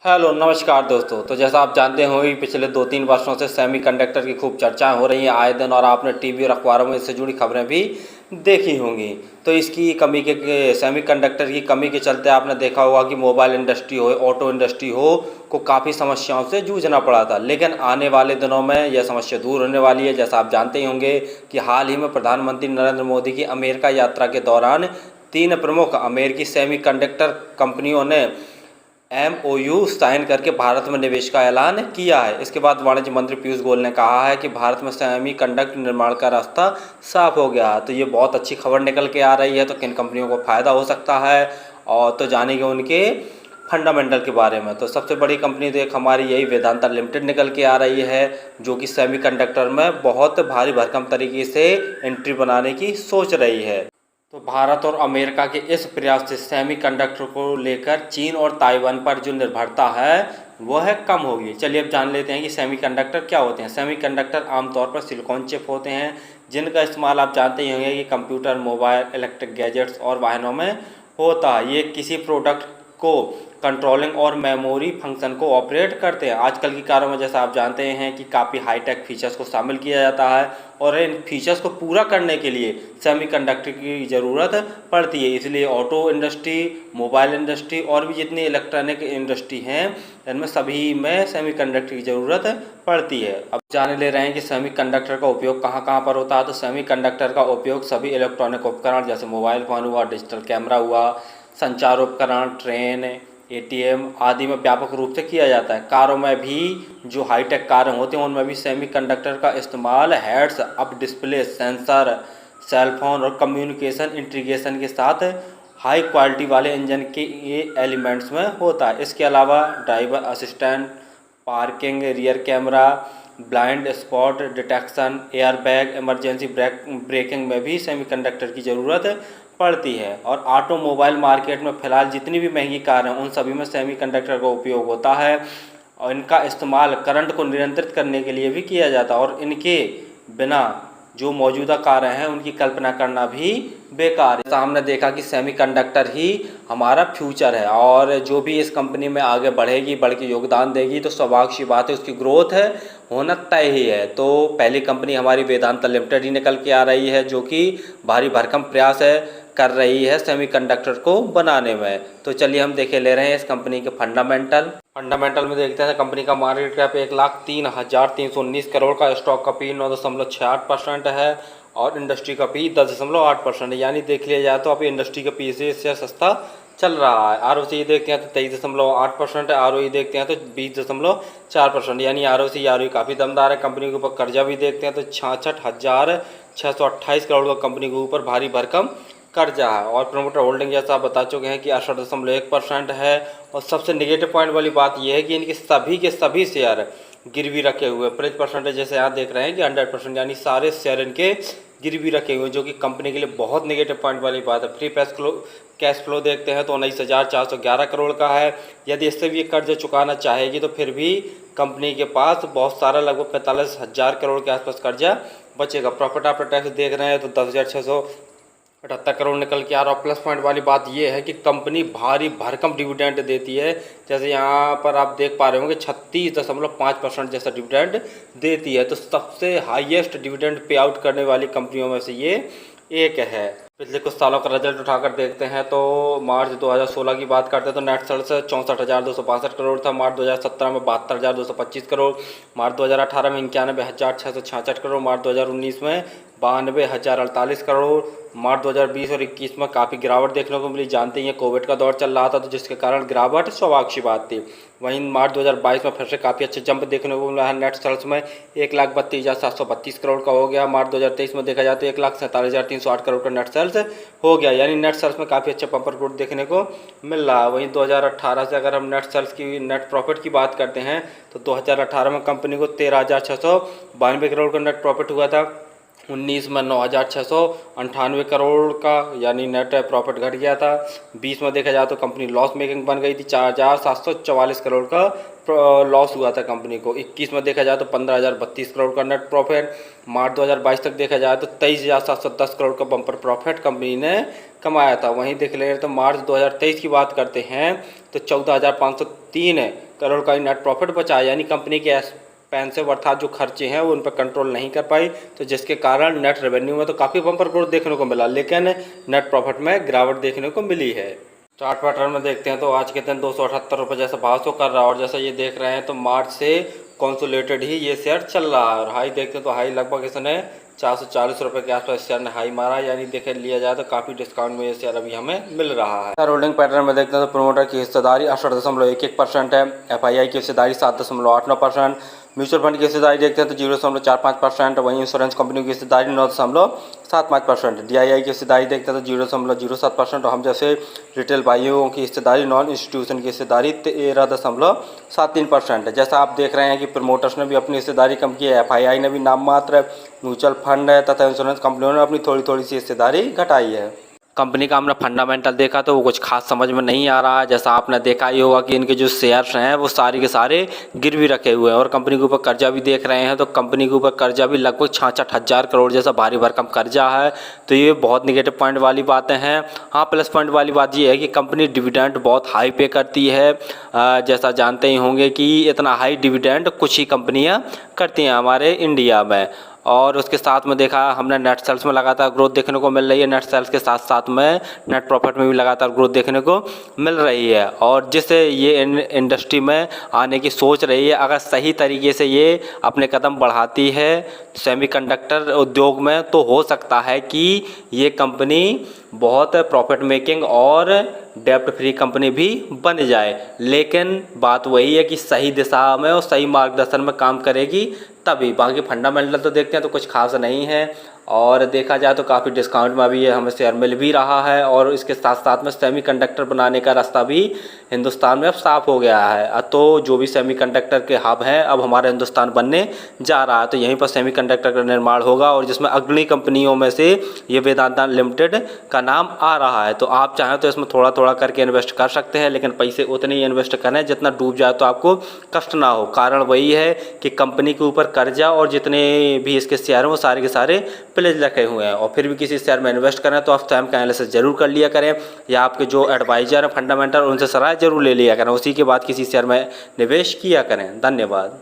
Hello नमस्कार दोस्तों। तो जैसा आप जानते हो ही पिछले 2-3 वर्षों से सेमीकंडक्टर की खूब चर्चाएं हो रही हैं आए दिन, और आपने टीवी और अखबारों में इससे जुड़ी खबरें भी देखी होंगी। तो इसकी कमी के सेमीकंडक्टर की कमी के चलते आपने देखा होगा कि मोबाइल इंडस्ट्री हो, ऑटो इंडस्ट्री हो, को काफ़ी समस्याओं से जूझना पड़ा था। लेकिन आने वाले दिनों में यह समस्या दूर होने वाली है। जैसा आप जानते ही होंगे कि हाल ही में प्रधानमंत्री नरेंद्र मोदी की अमेरिका यात्रा के दौरान 3 प्रमुख अमेरिकी सेमीकंडक्टर कंपनियों ने MOU साइन करके भारत में निवेश का ऐलान किया है। इसके बाद वाणिज्य मंत्री पीयूष गोयल ने कहा है कि भारत में सेमीकंडक्टर निर्माण का रास्ता साफ हो गया है। तो ये बहुत अच्छी खबर निकल के आ रही है। तो किन कंपनियों को फ़ायदा हो सकता है, और तो जानेंगे उनके फंडामेंटल के बारे में। तो सबसे बड़ी कंपनी तो एक हमारी यही वेदांता लिमिटेड निकल के आ रही है, जो कि सेमीकंडक्टर में बहुत भारी भरकम तरीके से एंट्री बनाने की सोच रही है। तो भारत और अमेरिका के इस प्रयास से सेमीकंडक्टर को लेकर चीन और ताइवान पर जो निर्भरता है वह कम होगी। चलिए अब जान लेते हैं कि सेमीकंडक्टर क्या होते हैं। सेमीकंडक्टर आमतौर पर सिलिकॉन चिप होते हैं, जिनका इस्तेमाल आप जानते ही होंगे कि कंप्यूटर, मोबाइल, इलेक्ट्रिक गैजेट्स और वाहनों में होता है। ये किसी प्रोडक्ट को कंट्रोलिंग और मेमोरी फंक्शन को ऑपरेट करते हैं। आजकल की कारों में जैसा आप जानते हैं कि काफ़ी हाईटेक फीचर्स को शामिल किया जाता है, और इन फीचर्स को पूरा करने के लिए सेमीकंडक्टर की ज़रूरत पड़ती है। इसलिए ऑटो इंडस्ट्री, मोबाइल इंडस्ट्री और भी जितनी इलेक्ट्रॉनिक इंडस्ट्री हैं, इनमें सभी में सेमीकंडक्टर की ज़रूरत पड़ती है। अब जान ले रहे हैं कि सेमीकंडक्टर का उपयोग कहाँ कहाँ पर होता है। तो सेमीकंडक्टर का उपयोग सभी इलेक्ट्रॉनिक उपकरण जैसे मोबाइल फ़ोन हुआ, डिजिटल कैमरा हुआ, संचार उपकरण, ट्रेन, ATM आदि में व्यापक रूप से किया जाता है। कारों में भी जो हाईटेक कारें होती हैं उनमें भी सेमीकंडक्टर का इस्तेमाल heads up display, sensor, cellphone और कम्युनिकेशन इंटीग्रेशन के साथ हाई क्वालिटी वाले इंजन के ये एलिमेंट्स में होता है। इसके अलावा driver assistant, parking, rear camera, blind spot detection, airbag, emergency breaking में भी सेमीकंडक्टर की ज़रूरत पड़ती है। और ऑटोमोबाइल मार्केट में फ़िलहाल जितनी भी महंगी कार हैं उन सभी में सेमीकंडक्टर का उपयोग होता है, और इनका इस्तेमाल करंट को नियंत्रित करने के लिए भी किया जाता है। और इनके बिना जो मौजूदा कारें हैं उनकी कल्पना करना भी बेकार है। जैसा हमने देखा कि सेमीकंडक्टर ही हमारा फ्यूचर है, और जो भी इस कंपनी में आगे बढ़ेगी, बढ़ के योगदान देगी, तो स्वाभाविक सी बात है उसकी ग्रोथ है होना तय ही है। तो पहली कंपनी हमारी वेदांता लिमिटेड ही निकल के आ रही है, जो कि भारी भरकम प्रयास कर रही है सेमीकंडक्टर को बनाने में। तो चलिए हम देखे ले रहे हैं इस कंपनी के फंडामेंटल में देखते हैं। कंपनी का मार्केट कैप 1,03,319 करोड़ का, स्टॉक का P 9.68% है, और इंडस्ट्री का P 10.8% है। यानी देख लिया जाए तो अभी इंडस्ट्री का P से इससे सस्ता चल रहा है। ROCE देखते हैं तो 23.8% है, ROE देखते हैं तो 20.4%। यानी ROE काफ़ी दमदार है। कंपनी के ऊपर कर्जा भी देखते हैं तो 66,628 करोड़ का कंपनी के ऊपर भारी भरकम कर्जा है। और प्रमोटर होल्डिंग जैसा आप बता चुके हैं कि 68.1% है। और सबसे नेगेटिव पॉइंट वाली बात यह है कि इनके सभी के सभी शेयर गिरवी रखे हुए, प्रेज परसेंटेज जैसे यहाँ देख रहे हैं कि 100%, यानी सारे शेयर इनके गिरवी रखे हुए, जो कि कंपनी के लिए बहुत नेगेटिव पॉइंट वाली बात है। फ्री कैश फ्लो देखते हैं तो 19,411 करोड़ का है। यदि इससे भी कर्ज चुकाना चाहेगी तो फिर भी कंपनी के पास बहुत सारा लगभग 45,000 करोड़ के आसपास कर्जा बचेगा। प्रॉफिट आफ्टर टैक्स देख रहे हैं तो 10,678 करोड़ निकल के आ रहा। प्लस पॉइंट वाली बात यह है कि कंपनी भारी भरकम डिविडेंड देती है। जैसे यहाँ पर आप देख पा रहे होंगे 36.5% जैसा डिविडेंड देती है। तो सबसे हाईएस्ट डिविडेंड पे आउट करने वाली कंपनियों में से ये एक है। पिछले कुछ सालों का रिजल्ट उठाकर देखते हैं तो मार्च 2016 की बात करते हैं तो नेट सेल्स 64,262 करोड़ था। मार्च 2017 में 72,225 करोड़, मार्च 2018 में 91,666 करोड़, मार्च 2019 में 92,048 करोड़, मार्च 2020 और 21 में काफ़ी गिरावट देखने को मिली। जानते ही हैं कोविड का दौर चल रहा था, तो जिसके कारण गिरावट स्वाभाविक सी बात थी। वहीं मार्च 2022 में फिर से काफ़ी अच्छे जंप देखने को मिला है। नेट सेल्स में 1,32,732 करोड़ का हो गया। मार्च 2023 में देखा जाए तो 1,47,308 करोड़ का नेट सेल्स हो गया, यानी नेट सेल्स में काफ़ी अच्छा पंपर ग्रोथ देखने को मिल रहा है। वहीं 2018 से अगर हम नेट सेल्स की नेट प्रॉफिट की बात करते हैं तो 2018 में कंपनी को 13,692 करोड़ का नेट प्रॉफिट हुआ था। 19 में 9,698 करोड़ का यानी नेट प्रॉफिट घट गया था। 20 में देखा जाए तो कंपनी लॉस मेकिंग बन गई थी, 4,744 करोड़ का लॉस हुआ था कंपनी को। 21 में देखा जाए तो 15,032 करोड़ का नेट प्रॉफिट। मार्च 2022 तक देखा जाए तो 23,710 करोड़ का बम्पर प्रॉफिट कंपनी ने कमाया था। वहीं देख ले तो मार्च 2023 की बात करते हैं तो 14,503 करोड़ का नेट प्रॉफिट बचा, यानी कंपनी के एक्सपेंसिव अर्थात जो खर्चे हैं वो उन पर कंट्रोल नहीं कर पाई, तो जिसके कारण नेट रेवेन्यू में तो काफ़ी बम्पर ग्रोथ देखने को मिला, लेकिन नेट प्रॉफिट में गिरावट देखने को मिली है। चार्ट पैटर्न में देखते हैं तो आज के दिन 278 रुपये जैसा भाव शो कर रहा है और जैसा ये देख रहे हैं तो मार्च से कंसोलिडेटेड ही ये शेयर चल रहा है। और हाई देखते हैं तो हाई लगभग इसने 440 रुपये के आसपास शेयर ने हाई मारा, यानी देखे लिया जाए तो काफ़ी डिस्काउंट में ये शेयर अभी हमें मिल रहा है। शेयर होल्डिंग पैटर्न में देखते हैं तो प्रोमोटर की हिस्सेदारी 68.11% है, FII की हिस्सेदारी 7.89%, म्यूचुअल फंड की हिस्सेदारी देखते हैं तो 0.45%, वहीं इंश्योरेंस कंपनी की हिस्सेदारी 9.75%, DII की हिस्सेदारी देखते हैं तो 0.07% और हम जैसे रिटेल भाइयों की हिस्सेदारी नॉन इंस्टीट्यूशन की हिस्सेदारी 13.73% है। जैसा आप देख रहे हैं कि प्रमोटर्स ने भी अपनी हिस्सेदारी कम की है, FII ने भी नाम मात्र, म्यूचुअल फंड है तथा इंश्योरेंस कंपनियों ने अपनी थोड़ी थोड़ी सी हिस्सेदारी घटाई है। कंपनी का हमने फंडामेंटल देखा तो वो कुछ खास समझ में नहीं आ रहा है। जैसा आपने देखा ही होगा कि इनके जो शेयर्स हैं वो सारे के सारे गिरवी रखे हुए हैं और कंपनी के ऊपर कर्जा भी देख रहे हैं तो कंपनी के ऊपर कर्जा भी लगभग 66,000 करोड़ जैसा भारी भरकम कर्जा है। तो ये बहुत निगेटिव पॉइंट वाली बातें हैं। हाँ, प्लस पॉइंट वाली बात ये है कि कंपनी डिविडेंड बहुत हाई पे करती है। जैसा जानते ही होंगे कि इतना हाई डिविडेंड कुछ ही कंपनियाँ करती हैं हमारे इंडिया में। और उसके साथ में देखा हमने नेट सेल्स में लगातार ग्रोथ देखने को मिल रही है, नेट सेल्स के साथ साथ में नेट प्रॉफिट में भी लगातार ग्रोथ देखने को मिल रही है। और जिससे ये इंडस्ट्री में आने की सोच रही है, अगर सही तरीके से ये अपने कदम बढ़ाती है सेमीकंडक्टर उद्योग में, तो हो सकता है कि ये कंपनी बहुत प्रॉफिट मेकिंग और डेप्ट फ्री कंपनी भी बन जाए। लेकिन बात वही है कि सही दिशा में और सही मार्गदर्शन में काम करेगी तभी। बाकी फंडामेंटल तो देखते हैं तो कुछ खास नहीं है और देखा जाए तो काफ़ी डिस्काउंट में भी ये हमें शेयर मिल भी रहा है और इसके साथ साथ में सेमीकंडक्टर बनाने का रास्ता भी हिंदुस्तान में अब साफ़ हो गया है। तो जो भी सेमीकंडक्टर के हब हैं अब हमारा हिंदुस्तान बनने जा रहा है, तो यहीं पर सेमीकंडक्टर का निर्माण होगा और जिसमें अग्रणी कंपनियों में से ये वेदांता लिमिटेड का नाम आ रहा है। तो आप चाहें तो इसमें थोड़ा थोड़ा करके इन्वेस्ट कर सकते हैं, लेकिन पैसे उतने ही इन्वेस्ट करें जितना डूब जाए तो आपको कष्ट ना हो। कारण वही है कि कंपनी के ऊपर कर्जा और जितने भी इसके शेयर हैं वो सारे के सारे प्लेज रखे हुए हैं और फिर भी किसी शेयर में इन्वेस्ट करें तो आप स्वयं का एनालिसिस जरूर कर लिया करें या आपके जो एडवाइजर हैं फंडामेंटल उनसे सलाह जरूर ले लिया करें, उसी के बाद किसी शेयर में निवेश किया करें। धन्यवाद।